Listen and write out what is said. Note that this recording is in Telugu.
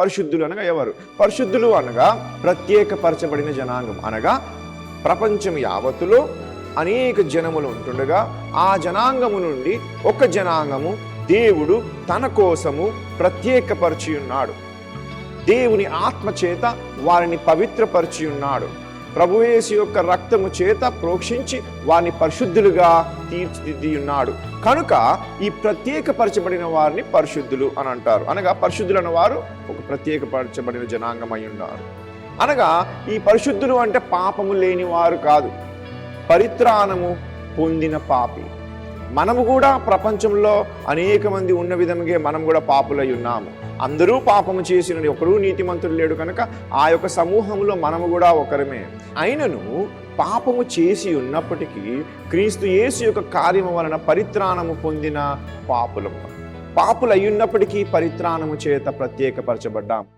పరిశుద్ధులు అనగా ఎవరు? పరిశుద్ధులు అనగా ప్రత్యేకపరచబడిన జనాంగం. అనగా ప్రపంచం యావత్తులో అనేక జనములు ఉంటుండగా ఆ జనాంగము నుండి ఒక జనాంగము దేవుడు తన కోసము ప్రత్యేకపరిచి ఉన్నాడు. దేవుని ఆత్మ చేత వారిని పవిత్రపరిచి ఉన్నాడు. ప్రభుయేసు యొక్క రక్తము చేత ప్రోక్షించి వారిని పరిశుద్ధులుగా తీర్చిదిద్ది ఉన్నాడు. కనుక ఈ ప్రత్యేకపరచబడిన వారిని పరిశుద్ధులు అని అంటారు. అనగా పరిశుద్ధులు అన్న వారు ఒక ప్రత్యేకపరచబడిన జనాంగం అయి ఉన్నారు. అనగా ఈ పరిశుద్ధులు అంటే పాపము లేని వారు కాదు, పరిత్రాణము పొందిన పాపి. మనము కూడా ప్రపంచంలో అనేక మంది ఉన్న విధంగా మనం కూడా పాపులై ఉన్నాము. అందరూ పాపము చేసిన ఒకరు నీతిమంతుడు లేడు కనుక ఆ యొక్క సమూహంలో మనము కూడా ఒకరమే. అయినను పాపము చేసి ఉన్నప్పటికీ క్రీస్తు యేసు యొక్క కార్యము వలన పరిత్రాణము పొందిన పాపులయ్యున్నప్పటికీ పరిత్రాణము చేత ప్రత్యేకపరచబడ్డాం.